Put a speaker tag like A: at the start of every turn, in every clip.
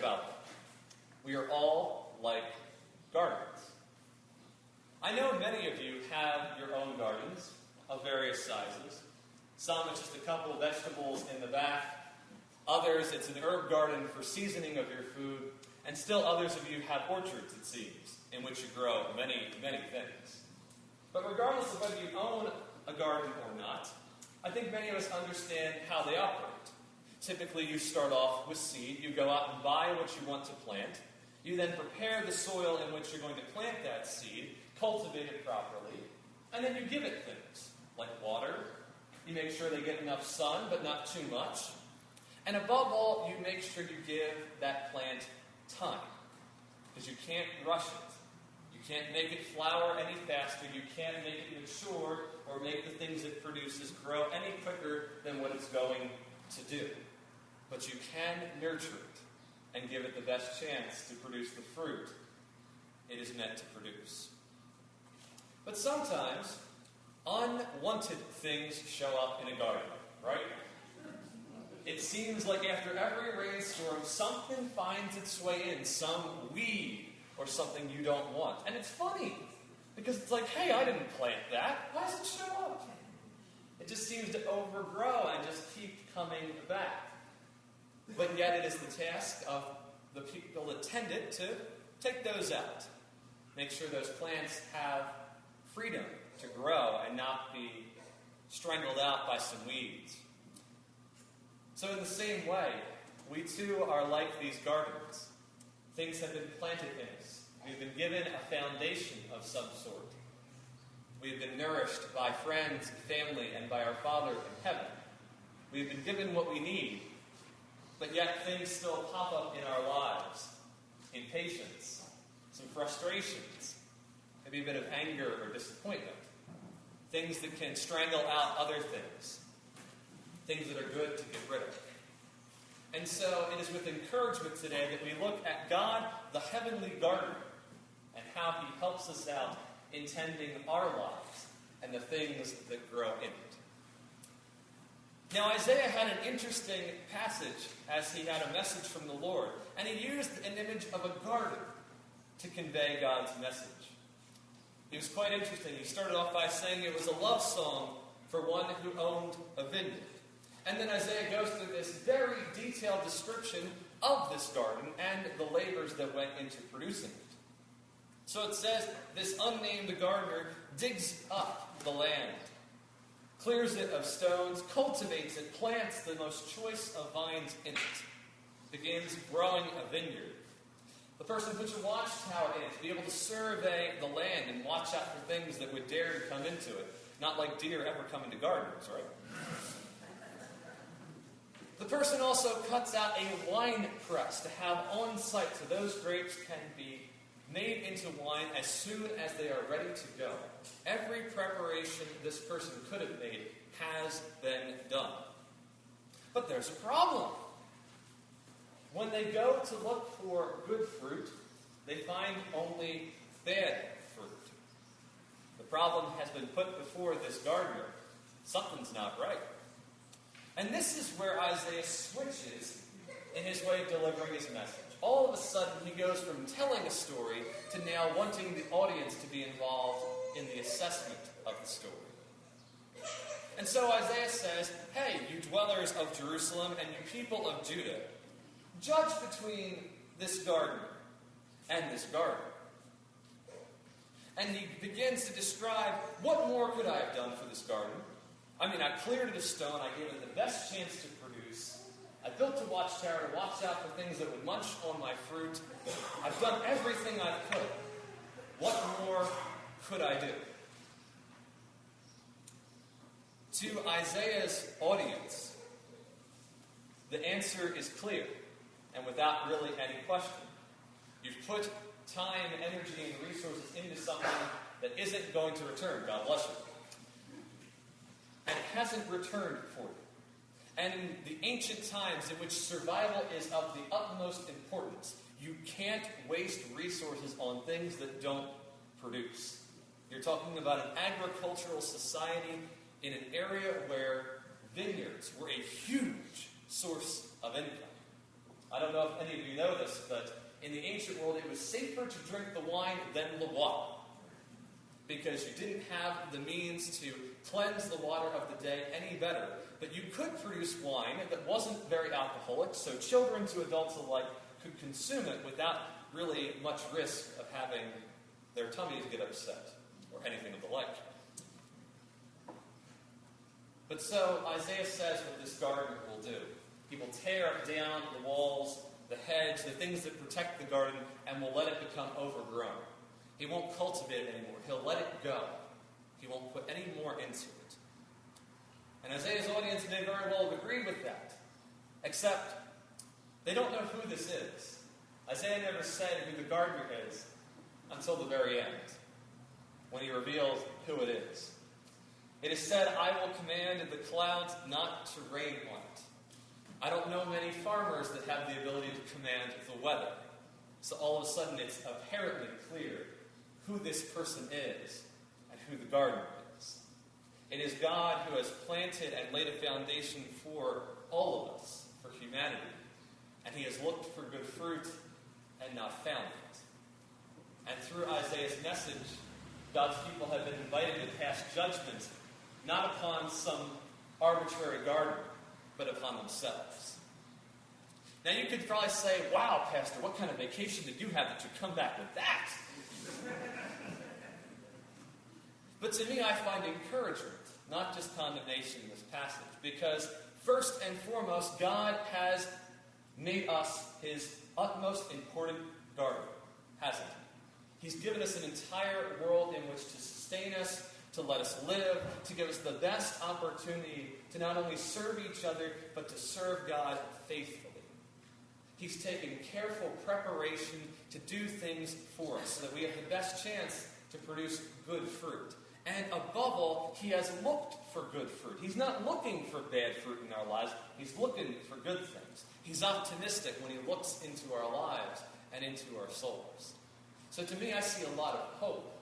A: about them. We are all like gardens. I know many of you have your own gardens of various sizes. Some it's just a couple of vegetables in the back. Others it's an herb garden for seasoning of your food. And still others of you have orchards, it seems, in which you grow many, many things. But regardless of whether you own a garden or not, I think many of us understand how they operate. Typically, you start off with seed. You go out and buy what you want to plant. You then prepare the soil in which you're going to plant that seed, cultivate it properly, and then you give it things like water. You make sure they get enough sun, but not too much. And above all, you make sure you give that plant time, because you can't rush it. You can't make it flower any faster. You can't make it mature or make the things it produces grow any quicker than what it's going to do. But you can nurture it and give it the best chance to produce the fruit it is meant to produce. But sometimes unwanted things show up in a garden, right? It seems like after every rainstorm, something finds its way in, some weed or something you don't want. And it's funny, because it's like, hey, I didn't plant that. Why does it show up? It just seems to overgrow and just keep coming back. But yet it is the task of the people that tend it to take those out. Make sure those plants have freedom to grow and not be strangled out by some weeds. So in the same way, we too are like these gardens. Things have been planted in us. We've been given a foundation of some sort. We've been nourished by friends, family, and by our Father in heaven. We've been given what we need, but yet things still pop up in our lives. Impatience, some frustrations, maybe a bit of anger or disappointment. Things that can strangle out other things. Things that are good to get rid of. And so it is with encouragement today that we look at God, the heavenly gardener, and how he helps us out in tending our lives and the things that grow in it. Now, Isaiah had an interesting passage as he had a message from the Lord, and he used an image of a garden to convey God's message. It was quite interesting. He started off by saying it was a love song for one who owned a vineyard. And then Isaiah goes through this very detailed description of this garden and the labors that went into producing it. So it says, this unnamed gardener digs up the land, clears it of stones, cultivates it, plants the most choice of vines in it, begins growing a vineyard. The person puts a watchtower in it to be able to survey the land and watch out for things that would dare to come into it. Not like deer ever come into gardens, right? The person also cuts out a wine press to have on site so those grapes can be made into wine as soon as they are ready to go. Every preparation this person could have made has been done. But there's a problem. When they go to look for good fruit, they find only bad fruit. The problem has been put before this gardener. Something's not right. And this is where Isaiah switches in his way of delivering his message. All of a sudden, he goes from telling a story to now wanting the audience to be involved in the assessment of the story. And so Isaiah says, hey, you dwellers of Jerusalem and you people of Judah, judge between this gardener and this garden. And he begins to describe, what more could I have done for this garden? I mean, I cleared it of stone. I gave it the best chance to produce. I built a watchtower to watch out for things that would munch on my fruit. I've done everything I could. What more could I do? To Isaiah's audience, the answer is clear and without really any question. You've put time, energy, and resources into something that isn't going to return. God bless you. And it hasn't returned for you. And in the ancient times in which survival is of the utmost importance, you can't waste resources on things that don't produce. You're talking about an agricultural society in an area where vineyards were a huge source of income. I don't know if any of you know this, but in the ancient world it was safer to drink the wine than the water, because you didn't have the means to cleanse the water of the day any better. But you could produce wine that wasn't very alcoholic, so children to adults alike could consume it without really much risk of having their tummies get upset or anything of the like. But so Isaiah says what this garden will do. He will tear down the walls, the hedge, the things that protect the garden, and will let it become overgrown. He won't cultivate it anymore. He'll let it go. He won't put any more into it. And Isaiah's audience may very well have agreed with that, except they don't know who this is. Isaiah never said who the gardener is until the very end, when he reveals who it is. It is said, "I will command the clouds not to rain on it." I don't know many farmers that have the ability to command the weather. So all of a sudden it's apparently clear who this person is and who the gardener is. It is God who has planted and laid a foundation for all of us, for humanity. And he has looked for good fruit and not found it. And through Isaiah's message, God's people have been invited to pass judgment not upon some arbitrary gardener, but upon themselves. Now you could probably say, "Wow, Pastor, what kind of vacation did you have that you come back with that?" But to me, I find encouragement, not just condemnation in this passage, because first and foremost, God has made us his utmost important gardener, hasn't he? He's given us an entire world in which to sustain us, to let us live, to give us the best opportunity to not only serve each other, but to serve God faithfully. He's taken careful preparation to do things for us so that we have the best chance to produce good fruit. And above all, he has looked for good fruit. He's not looking for bad fruit in our lives. He's looking for good things. He's optimistic when he looks into our lives and into our souls. So to me, I see a lot of hope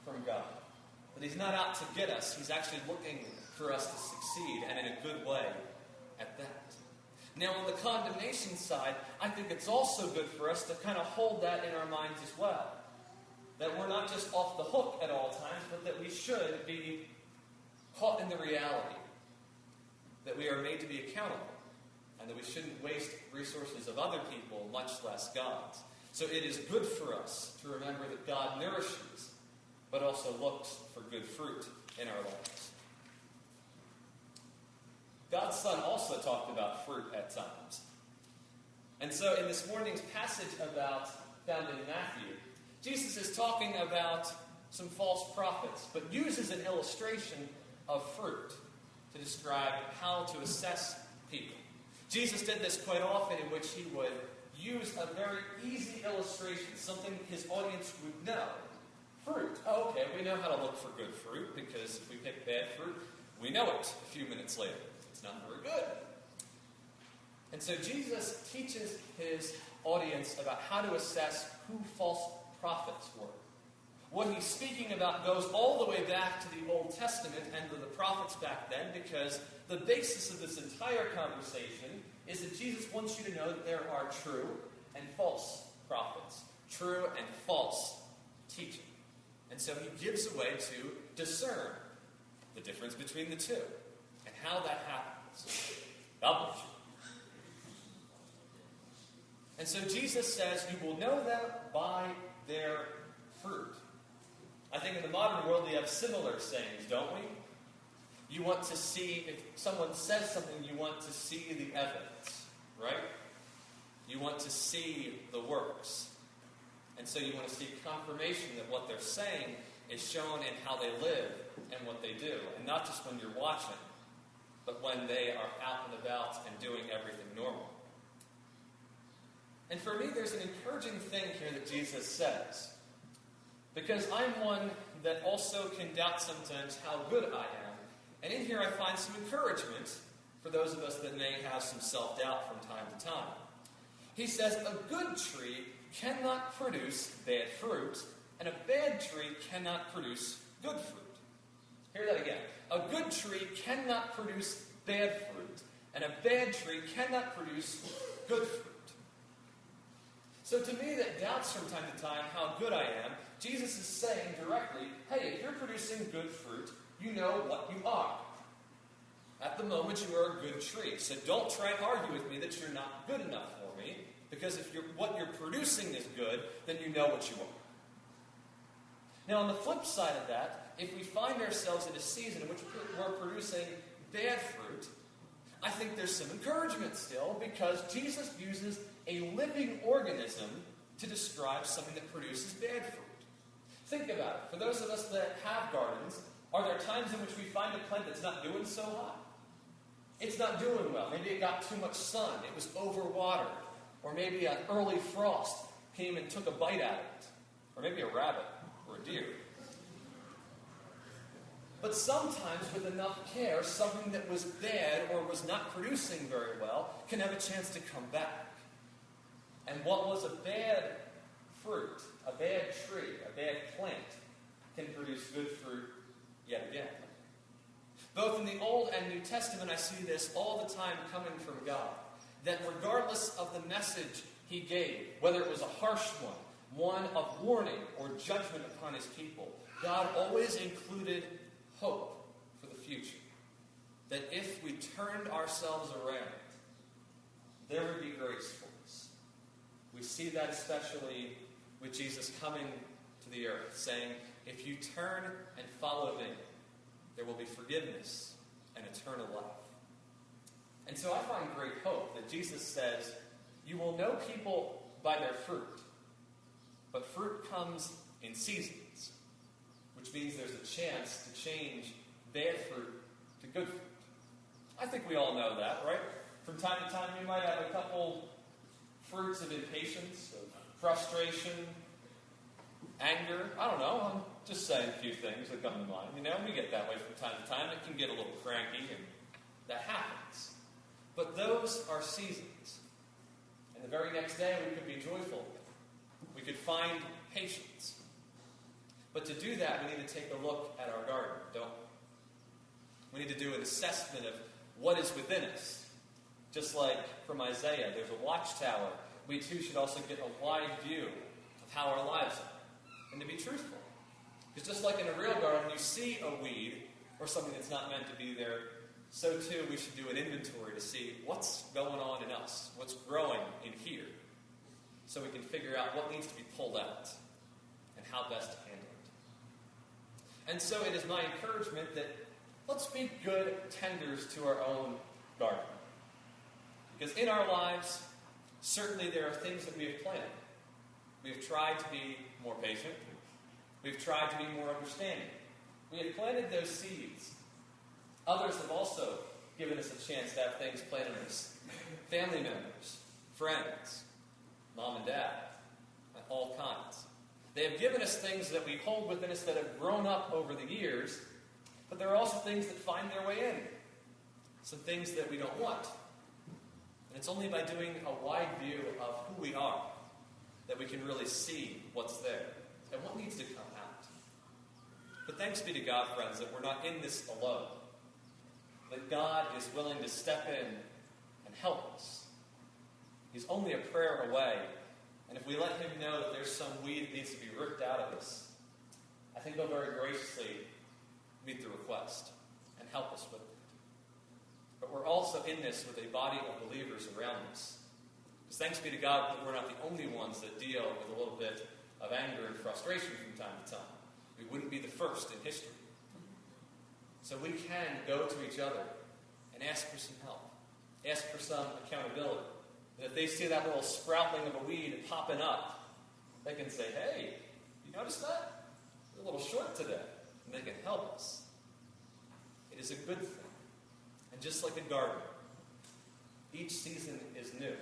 A: from God. That he's not out to get us. He's actually looking for us to succeed, and in a good way at that. Now, on the condemnation side, I think it's also good for us to kind of hold that in our minds as well. That we're not just off the hook at all times, but that we should be caught in the reality that we are made to be accountable, and that we shouldn't waste resources of other people, much less God's. So it is good for us to remember that God nourishes, but also looks for good fruit in our lives. God's Son also talked about fruit at times. And so in this morning's passage found in Matthew, Jesus is talking about some false prophets, but uses an illustration of fruit to describe how to assess people. Jesus did this quite often, in which he would use a very easy illustration, something his audience would know. Fruit. Oh, okay, we know how to look for good fruit, because if we pick bad fruit, we know it a few minutes later. It's not very good. And so Jesus teaches his audience about how to assess who false prophets were. What he's speaking about goes all the way back to the Old Testament and to the prophets back then, because the basis of this entire conversation is that Jesus wants you to know that there are true and false prophets, true and false teaching. And so he gives a way to discern the difference between the two and how that happens. God bless you. And so Jesus says, you will know them by their fruit. I think in the modern world we have similar sayings, don't we? You want to see, if someone says something, you want to see the evidence, right? You want to see the works. And so you want to see confirmation that what they're saying is shown in how they live and what they do. And not just when you're watching, but when they are out and about and doing everything normal. And for me, there's an encouraging thing here that Jesus says. Because I'm one that also can doubt sometimes how good I am. And in here I find some encouragement for those of us that may have some self-doubt from time to time. He says, a good tree cannot produce bad fruit, and a bad tree cannot produce good fruit. Hear that again. A good tree cannot produce bad fruit, and a bad tree cannot produce good fruit. So to me that doubts from time to time how good I am, Jesus is saying directly, hey, if you're producing good fruit, you know what you are. At the moment, you are a good tree. So don't try and argue with me that you're not good enough for me, because if what you're producing is good, then you know what you are. Now, on the flip side of that, if we find ourselves in a season in which we're producing bad fruit, I think there's some encouragement still, because Jesus uses a living organism to describe something that produces bad fruit. Think about it. For those of us that have gardens, are there times in which we find a plant that's not doing so hot? It's not doing well. Maybe it got too much sun. It was overwatered. Or maybe an early frost came and took a bite out of it. Or maybe a rabbit or a deer. But sometimes with enough care, something that was bad or was not producing very well can have a chance to come back. And what was a bad fruit, a bad tree, a bad plant, can produce good fruit yet again. Both in the Old and New Testament, I see this all the time coming from God. That regardless of the message he gave, whether it was a harsh one of warning or judgment upon his people, God always included hope for the future. That if we turned ourselves around, there would be grace for us. We see that especially with Jesus coming to the earth, saying, if you turn and follow me, there will be forgiveness and eternal life. And so I find great hope that Jesus says, you will know people by their fruit, but fruit comes in seasons, which means there's a chance to change bad fruit to good fruit. I think we all know that, right? From time to time, we might have a couple fruits of impatience, of frustration, anger. I don't know. I'm just saying a few things that come to mind. You know, we get that way from time to time. It can get a little cranky, and that happens. But those are seasons. And the very next day, we could be joyful. We could find patience. But to do that, we need to take a look at our garden, don't we? We need to do an assessment of what is within us. Just like from Isaiah, there's a watchtower. We too should also get a wide view of how our lives are. And to be truthful. Because just like in a real garden, you see a weed or something that's not meant to be there, so too we should do an inventory to see what's going on in us, what's growing in here, so we can figure out what needs to be pulled out and how best to handle it. And so it is my encouragement that let's be good tenders to our own garden. Because in our lives, certainly there are things that we have planted. We have tried to be more patient. We've tried to be more understanding. We have planted those seeds. Others have also given us a chance to have things planted in us. Family members, friends, mom and dad, all kinds. They have given us things that we hold within us that have grown up over the years, but there are also things that find their way in. Some things that we don't want. And it's only by doing a wide view of who we are that we can really see what's there and what needs to come out. But thanks be to God, friends, that we're not in this alone. That God is willing to step in and help us. He's only a prayer away. And if we let him know that there's some weed that needs to be ripped out of us, I think he'll very graciously meet the request and help us with it. But we're also in this with a body of believers around us. Because thanks be to God that we're not the only ones that deal with a little bit of anger and frustration from time to time. We wouldn't be the first in history. So we can go to each other and ask for some help. Ask for some accountability. And if they see that little sproutling of a weed popping up, they can say, hey, you notice that? You're a little short today. And they can help us. It is a good thing. And just like a garden, each season is new.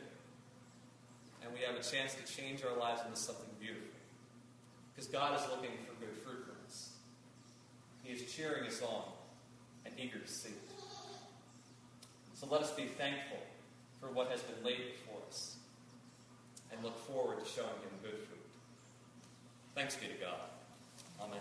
A: And we have a chance to change our lives into something beautiful. Because God is looking for good fruit from us. He is cheering us on and eager to see it. So let us be thankful for what has been laid before us and look forward to showing him good fruit. Thanks be to God. Amen.